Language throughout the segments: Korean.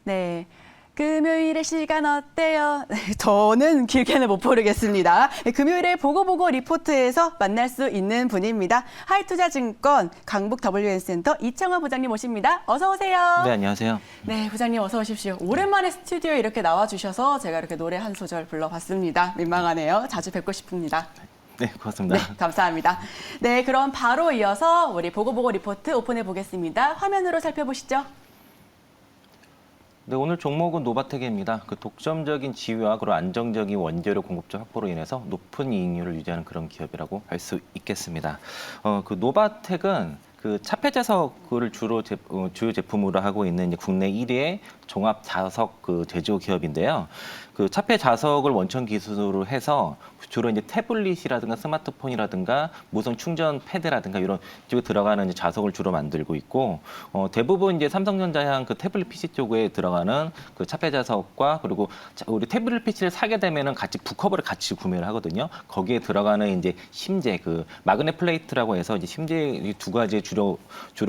네. 금요일의 시간 어때요? 저는 길게는 못 부르겠습니다. 금요일에 보고보고 리포트에서 만날 수 있는 분입니다. 하이투자증권 강북 WN센터 이창화 부장님 모십니다. 어서 오세요. 네, 안녕하세요. 네, 부장님 어서 오십시오. 오랜만에 스튜디오에 이렇게 나와주셔서 제가 이렇게 노래 한 소절 불러봤습니다. 민망하네요. 자주 뵙고 싶습니다. 네, 고맙습니다. 네, 감사합니다. 네, 그럼 바로 이어서 우리 보고보고 리포트 오픈해 보겠습니다. 화면으로 살펴보시죠. 네, 오늘 종목은 노바텍입니다. 그 독점적인 지위와 그리고 안정적인 원재료 공급적 확보로 인해서 높은 이익률을 유지하는 그런 기업이라고 할 수 있겠습니다. 그 노바텍은 그 차폐자석을 주요 제품으로 하고 있는 이제 국내 1위의 종합 자석 그 제조 기업인데요. 그 차폐 자석을 원천 기술로 해서 주로 이제 태블릿이라든가 스마트폰이라든가 무선 충전 패드라든가 이런 쪽에 들어가는 이제 자석을 주로 만들고 있고 대부분 이제 삼성전자향 그 태블릿 PC 쪽에 들어가는 그 차폐 자석과 그리고 우리 태블릿 PC를 사게 되면은 같이 북커버를 같이 구매를 하거든요. 거기에 들어가는 이제 심재 그 마그넷 플레이트라고 해서 이제 심재 두 가지 주로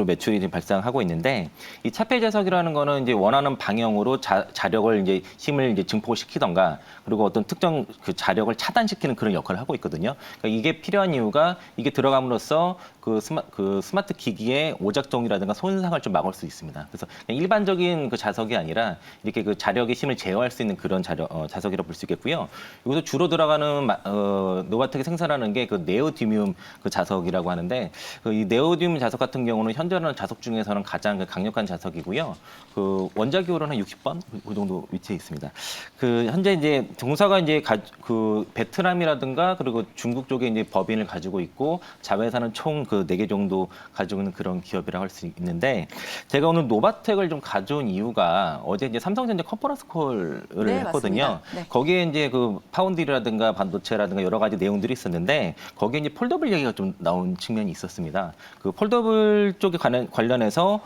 매출이 발생하고 있는데 이 차폐 자석이라는 거는 이제 원하는 방향으로 자력을 이제 힘을 이제 증폭을 시키던가 그리고 어떤 특정 그 자력을 차단시키는 그런 역할을 하고 있거든요. 그러니까 이게 필요한 이유가 이게 들어감으로써 그 스마트 기기의 오작동이라든가 손상을 좀 막을 수 있습니다. 그래서 그냥 일반적인 그 자석이 아니라 이렇게 그 자력의 힘을 제어할 수 있는 그런 자석이라고 볼 수 있겠고요. 여기서 주로 들어가는 노바텍이 생산하는 게 그 네오디뮴 그 자석이라고 하는데 이 네오디뮴 자석 같은 경우는 현존하는 자석 중에서는 가장 강력한 자석이고요. 그 원자기호로는 한 60번 그 정도 위치에 있습니다. 그 현재 이제 동사가 이제 그 베트남이라든가 그리고 중국 쪽에 이제 법인을 가지고 있고 자회사는 총 그 4개 정도 가지고 있는 그런 기업이라고 할 수 있는데 제가 오늘 노바텍을 좀 가져온 이유가 어제 이제 삼성전자 컨퍼런스 콜을 했거든요. 네. 거기에 이제 그 파운드리라든가 반도체라든가 여러 가지 내용들이 있었는데 거기에 이제 폴더블 얘기가 좀 나온 측면이 있었습니다. 그 폴더블 쪽에 관련해서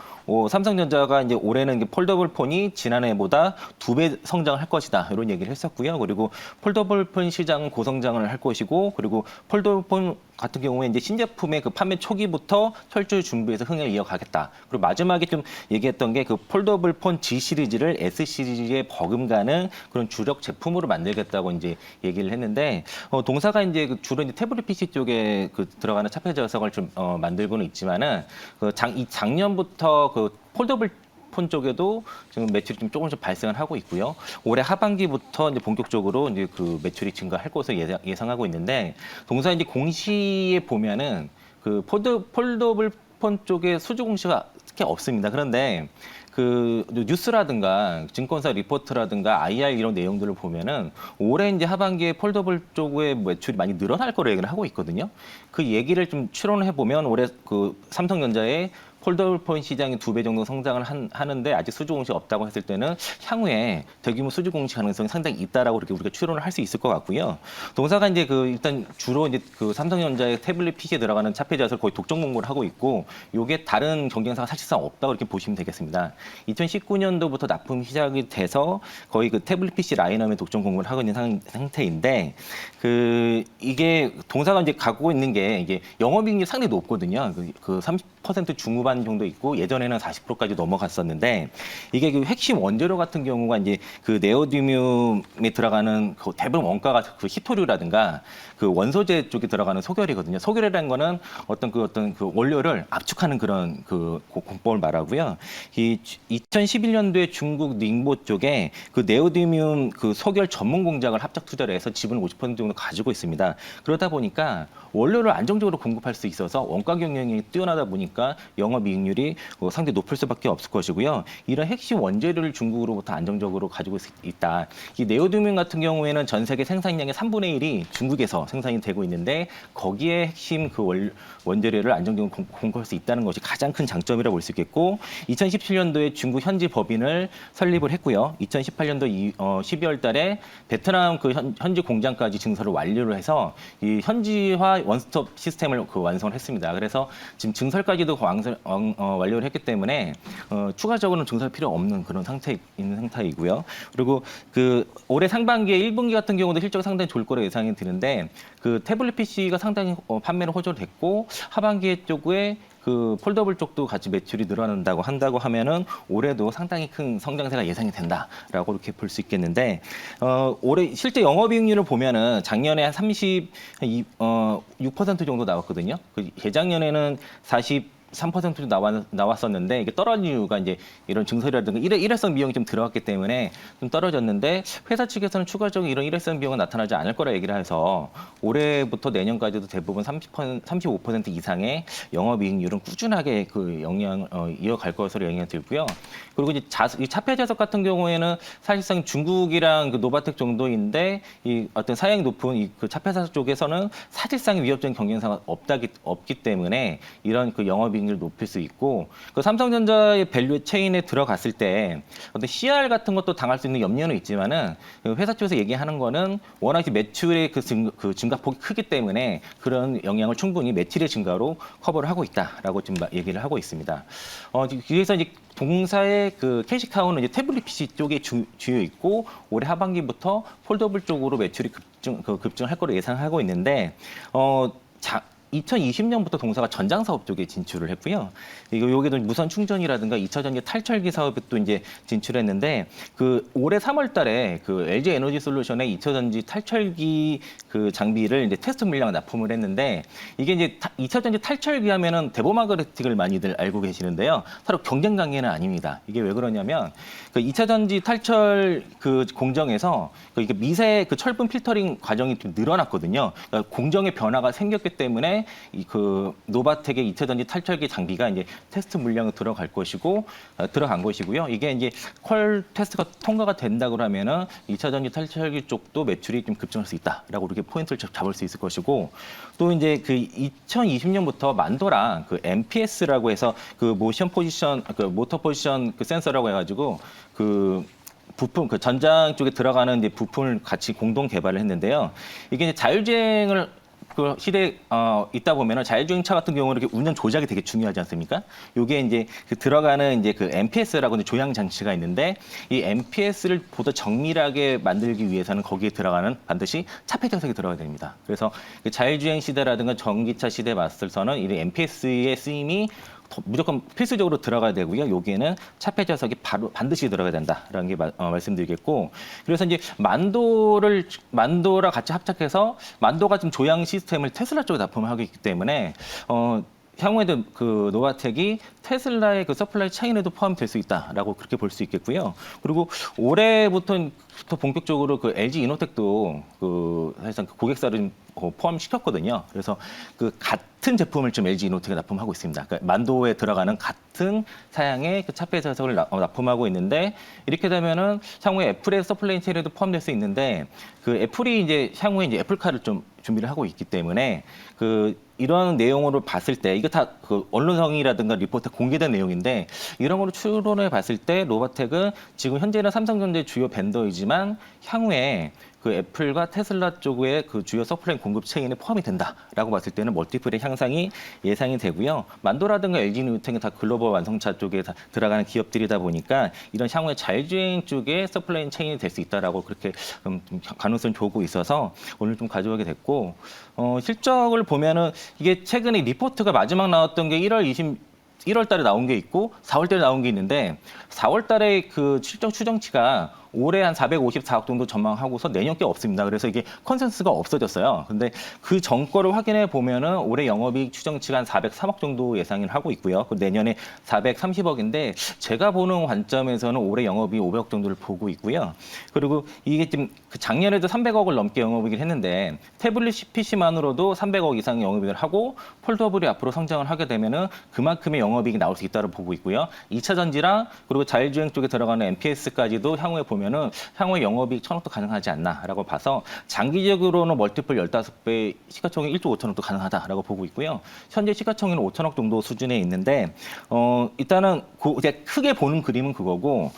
삼성전자가 이제 올해는 폴더블 폰이 지난해보다 2배 성장을 할 것이다 이런 얘기를 했었고요. 그리고 폴더블 폰 시장은 고성장을 할 것이고 그리고 폴더블 폰 같은 경우에 이제 신제품의 그 판매 초기부터 철저히 준비해서 흥을 이어가겠다. 그리고 마지막에 좀 얘기했던 게 그 폴더블 폰 G 시리즈를 S 시리즈에 버금가는 그런 주력 제품으로 만들겠다고 이제 얘기를 했는데 동사가 이제 주로 이제 태블릿 PC 쪽에 그 들어가는 차폐 자석을 좀 만들고는 있지만은 이 작년부터 그 폴더블 폰 쪽에도 지금 매출이 좀 조금씩 발생을 하고 있고요. 올해 하반기부터 이제 본격적으로 이제 그 매출이 증가할 것으로 예상하고 있는데 동사 이제 공시에 보면은 그 폴더블 폰 쪽에 수주 공시가 특히 없습니다. 그런데 그 뉴스라든가 증권사 리포트라든가 IR 이런 내용들을 보면은 올해 이제 하반기에 폴더블 쪽의 매출이 많이 늘어날 거로 얘기를 하고 있거든요. 그 얘기를 좀 추론을 해보면 올해 그 삼성전자의 폴더블 폰 시장이 2배 정도 성장을 하는데 아직 수주 공시가 없다고 했을 때는 향후에 대규모 수주 공시 가능성이 상당히 있다라고 이렇게 우리가 추론을 할 수 있을 것 같고요. 동사가 이제 그 일단 주로 이제 그 삼성전자의 태블릿 PC에 들어가는 차폐 자석을 거의 독점 공부를 하고 있고 이게 다른 경쟁사가 사실상 없다고 이렇게 보시면 되겠습니다. 2019년도부터 납품 시작이 돼서 거의 그 태블릿 PC 라인업에 독점 공부를 하고 있는 상태인데 그 이게 동사가 이제 갖고 있는 게 이게 영업이익률이 상당히 높거든요. 그 30% 중후반 정도 있고 예전에는 40%까지 넘어갔었는데 이게 그 핵심 원재료 같은 경우가 이제 그 네오디뮴에 들어가는 그 대부분 원가가 그 히토류라든가 그 원소재 쪽에 들어가는 소결이거든요. 소결이라는 거는 어떤 그 원료를 압축하는 그런 그 공법을 말하고요. 이 2011년도에 중국 닝보 쪽에 그 네오디뮴 그 소결 전문 공장을 합작 투자를 해서 지분을 50% 정도 가지고 있습니다. 그러다 보니까 원료를 안정적으로 공급할 수 있어서 원가 경쟁이 뛰어나다 보니까 영업이익률이 상당히 높을 수밖에 없을 것이고요. 이런 핵심 원재료를 중국으로부터 안정적으로 가지고 있다. 이 네오디뮴 같은 경우에는 전 세계 생산량의 3분의 1이 중국에서 생산이 되고 있는데 거기에 핵심 그 원재료를 안정적으로 공급할 수 있다는 것이 가장 큰 장점이라고 볼 수 있겠고 2017년도에 중국 현지 법인을 설립을 했고요. 2018년도 12월 달에 베트남 그 현지 공장까지 증설을 완료를 해서 이 현지화 원스톱 시스템을 완성을 했습니다. 그래서 지금 증설까지도 완료를 했기 때문에 추가적으로는 증설 필요 없는 그런 있는 상태이고요. 그리고 그 올해 상반기에 1분기 같은 경우도 실적이 상당히 좋을 거로 예상이 드는데 그 태블릿 PC가 상당히 판매를 호조됐고 하반기에 쪽에 그 폴더블 쪽도 같이 매출이 늘어난다고 한다고 하면은 올해도 상당히 큰 성장세가 예상이 된다라고 이렇게 볼 수 있겠는데 올해 실제 영업이익률을 보면은 작년에 한 6% 정도 나왔거든요. 그 재작년에는 3% 나왔었는데 이게 떨어진 이유가 이제 이런 증설이라든가 일회성 비용이 좀 들어갔기 때문에 좀 떨어졌는데 회사 측에서는 추가적인 이런 일회성 비용은 나타나지 않을 거라 얘기를 해서 올해부터 내년까지도 대부분 35% 이상의 영업이익률은 꾸준하게 그 영향 이어갈 것으로 영향이 들고요. 그리고 이제 이 차폐자석 같은 경우에는 사실상 중국이랑 그 노바텍 정도인데 이 어떤 사양이 높은 이 그 차폐자석 쪽에서는 사실상 위협적인 경쟁사가 없기 때문에 이런 그 영업이익률을 높일 수 있고 그 삼성전자의 밸류 체인에 들어갔을 때 어떤 CR 같은 것도 당할 수 있는 염려는 있지만은 그 회사 쪽에서 얘기하는 거는 워낙 매출의 그 증가폭이 크기 때문에 그런 영향을 충분히 매출의 증가로 커버를 하고 있다라고 지금 얘기를 하고 있습니다. 그래서 이제 동사의 그 캐시카우는 이제 태블릿 PC 쪽에 주요 있고 올해 하반기부터 폴더블 쪽으로 매출이 급증할 거로 예상하고 있는데 2020년부터 동사가 전장 사업 쪽에 진출을 했고요. 여기도 무선 충전이라든가 2차 전지 탈철기 사업에 또 이제 진출했는데 그 올해 3월달에 그 LG 에너지 솔루션의 2차 전지 탈철기 그 장비를 이제 테스트 물량 납품을 했는데 이게 이제 2차 전지 탈철기 하면은 데보마그네틱을 많이들 알고 계시는데요. 서로 경쟁 관계는 아닙니다. 이게 왜 그러냐면 그 2차 전지 탈철 그 공정에서 그 이게 미세 그 철분 필터링 과정이 좀 늘어났거든요. 그러니까 공정의 변화가 생겼기 때문에 이 그 노바텍의 2차 전지 탈철기 장비가 이제 테스트 물량으로 들어간 것이고요. 이게 이제 퀄 테스트가 통과가 된다고 하면은 2차 전지 탈철기 쪽도 매출이 좀 급증할 수 있다라고 이렇게 포인트를 잡을 수 있을 것이고 또 이제 그 2020년부터 만도랑 그 MPS라고 해서 그 모터 포지션 그 센서라고 해가지고 그 부품, 그 전장 쪽에 들어가는 이제 부품을 같이 공동 개발을 했는데요. 이게 이제 자율주행을 그 시대에 있다 보면은 자율주행차 같은 경우는 이렇게 운전 조작이 되게 중요하지 않습니까? 요게 이제 그 들어가는 이제 그 MPS라고 하는 조향 장치가 있는데 이 MPS를 보다 정밀하게 만들기 위해서는 거기에 들어가는 반드시 차폐자석이 들어가야 됩니다. 그래서 그 자율주행 시대라든가 전기차 시대에 맞서서는 이 MPS의 쓰임이 무조건 필수적으로 들어가야 되고요. 여기에는 차폐자석이 반드시 들어가야 된다라는 게 말씀드리겠고, 그래서 이제 만도랑 같이 합작해서 만도가 좀 조향 시스템을 테슬라 쪽에 납품을 하고 있기 때문에 향후에도 그 노바텍이 테슬라의 그 서플라이 체인에도 포함될 수 있다라고 그렇게 볼 수 있겠고요. 그리고 올해부터 본격적으로 그 LG 이노텍도 그 사실상 그 고객사를 좀 포함시켰거든요. 그래서 그 같은 제품을 좀 LG 이노텍에 납품하고 있습니다. 그러니까 만도에 들어가는 같은 사양의 그 차폐자석을 납품하고 있는데 이렇게 되면은 향후에 애플의 서플라이 체인에도 포함될 수 있는데 그 애플이 이제 향후에 이제 애플카를 좀 준비를 하고 있기 때문에 그 이런 내용으로 봤을 때 이거 다 그 언론성이라든가 리포트 공개된 내용인데 이런 거로 추론해 봤을 때 노바텍은 지금 현재는 삼성전자의 주요 벤더이지만 향후에 그 애플과 테슬라 쪽의 그 주요 서플라이 공급 체인에 포함이 된다라고 봤을 때는 멀티플의 향상이 예상이 되고요. 만도라든가 LG 이노텍은 다 글로벌 완성차 쪽에 다 들어가는 기업들이다 보니까 이런 향후에 자율주행 쪽에 서플라이 체인이 될 수 있다라고 그렇게 가능성을 보고 있어서 오늘 좀 가져오게 됐고 실적을 보면은 이게 최근에 리포트가 마지막 나왔던 게 1월 달에 나온 게 있고 4월 달에 나온 게 있는데 4월 달에 그 실적 추정치가 올해 한 454억 정도 전망하고서 내년 게 없습니다. 그래서 이게 컨센서스가 없어졌어요. 근데 그 전 거를 확인해 보면은 올해 영업이익 추정치가 한 403억 정도 예상을 하고 있고요. 내년에 430억인데 제가 보는 관점에서는 올해 영업이익 500억 정도를 보고 있고요. 그리고 이게 지금 그 작년에도 300억을 넘게 영업이익을 했는데 태블릿 PC만으로도 300억 이상 영업이익을 하고 폴더블이 앞으로 성장을 하게 되면은 그만큼의 영업이익이 나올 수 있다고 보고 있고요. 2차 전지랑 그리고 자율주행 쪽에 들어가는 MPS까지도 향후에 보면은 향후에 영업이익 1,000억도 가능하지 않나라고 봐서 장기적으로는 멀티플 15배 시가총액 1조 5천억도 가능하다라고 보고 있고요. 현재 시가총액은 5천억 정도 수준에 있는데 일단은 이제 크게 보는 그림은 그거고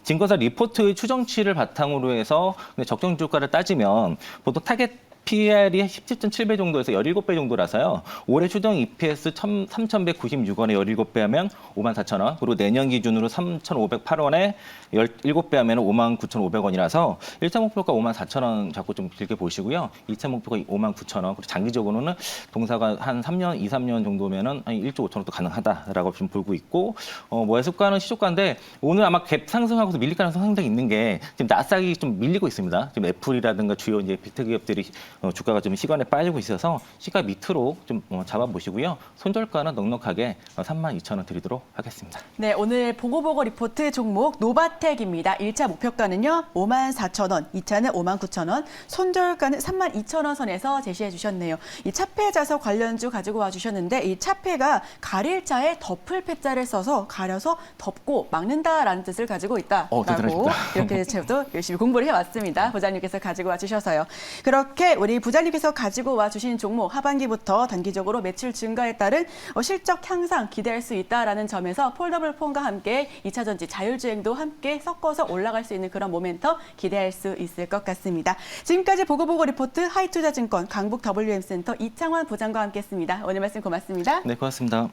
증권사 리포트 추정치를 바탕으로 해서 적정 주가를 따지면 보통 타겟 PER이 17.7배 정도에서 17배 정도라서요. 올해 추정 EPS 3,196원에 17배 하면 54,000원. 그리고 내년 기준으로 3,508원에 17배 하면 59,500원이라서 1차 목표가 54,000원 잡고 좀 길게 보시고요. 2차 목표가 59,000원. 그리고 장기적으로는 동사가 한 3년, 2, 3년 정도면은 한 1조 5천원도 가능하다라고 좀 보고 있고, 매수가는 시초가인데 오늘 아마 갭 상승하고서 밀릴 가능성이 상당히 있는 게 지금 나스닥이 좀 밀리고 있습니다. 지금 애플이라든가 주요 이제 빅테크 기업들이 주가가 좀 시간에 빠지고 있어서 시가 밑으로 좀 잡아보시고요. 손절가는 넉넉하게 32,000원 드리도록 하겠습니다. 네, 오늘 보고보고 리포트 종목 노바텍입니다. 1차 목표가는요, 54,000원, 2차는 59,000원, 손절가는 32,000원 선에서 제시해 주셨네요. 이 차폐 자석 관련주 가지고 와 주셨는데 이 차폐가 가릴 자에 덮을 패자를 써서 가려서 덮고 막는다라는 뜻을 가지고 있다라고 대단하십니다. 이렇게 저도 열심히 공부를 해왔습니다. 부장님께서 가지고 와 주셔서요. 그렇게 우리 부장님께서 가지고 와 주신 종목 하반기부터 단기적으로 매출 증가에 따른 실적 향상 기대할 수 있다라는 점에서 폴더블 폰과 함께 2차 전지 자율주행도 함께 섞어서 올라갈 수 있는 그런 모멘텀 기대할 수 있을 것 같습니다. 지금까지 보고보고 리포트 하이투자증권 강북 WM센터 이창환 부장과 함께했습니다. 오늘 말씀 고맙습니다. 네, 고맙습니다.